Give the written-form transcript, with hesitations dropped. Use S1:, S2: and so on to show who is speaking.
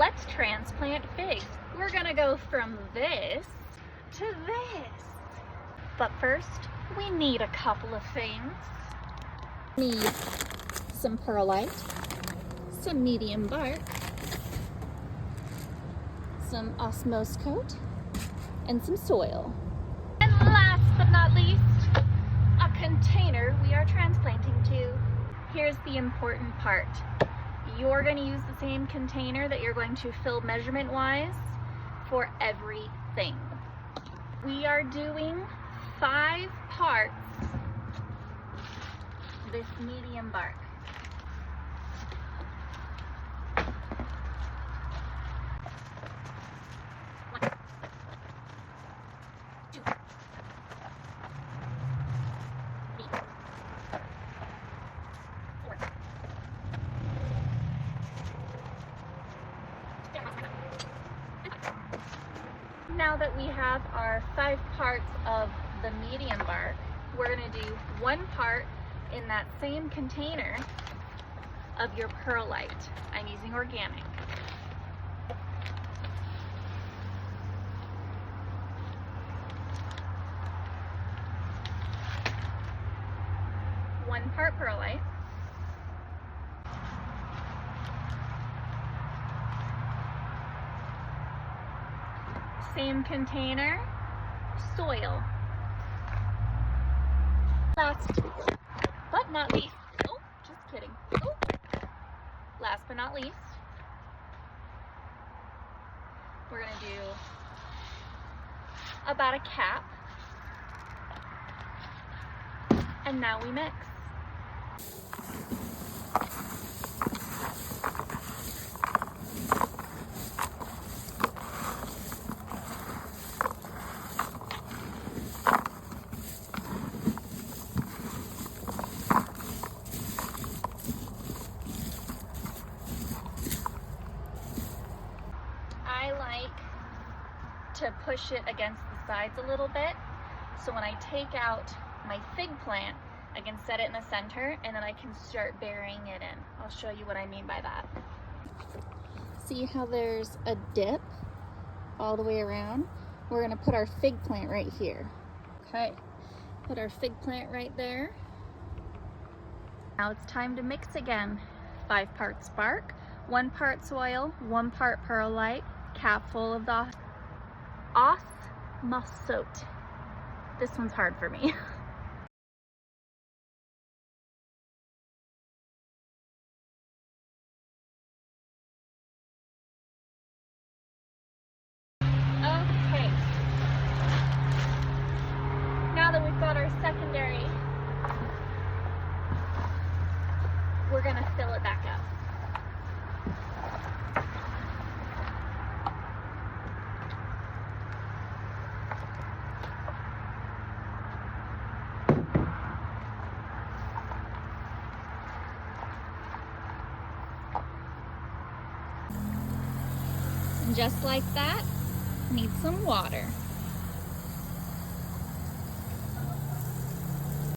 S1: let's transplant figs. We're gonna go from this to this. But first, we need a couple of things. Need some perlite, some medium bark, some Osmocote, and some soil. And last but not least, a container we are transplanting to. Here's the important part. You're going to use the same container that you're going to fill measurement-wise for everything. We are doing 5 parts this medium bark. Now that we have our 5 parts of the medium bark, we're going to do 1 part in that same container of your perlite. I'm using organic. One part perlite. Same container, soil. Last but not least, oh, just kidding. Oh. Last but not least, we're gonna do about a cap. And now we mix. I like to push it against the sides a little bit, so when I take out my fig plant, I can set it in the center and then I can start burying it in. I'll show you what I mean by that. See how there's a dip all the way around? We're gonna put our fig plant right here. Okay, put our fig plant right there. Now it's time to mix again. 5 parts bark, 1 part soil, 1 part perlite, capful of the Osmocote. This one's hard for me. Okay. Now that we've got our secondary, we're gonna fill it back up. And just like that, need some water.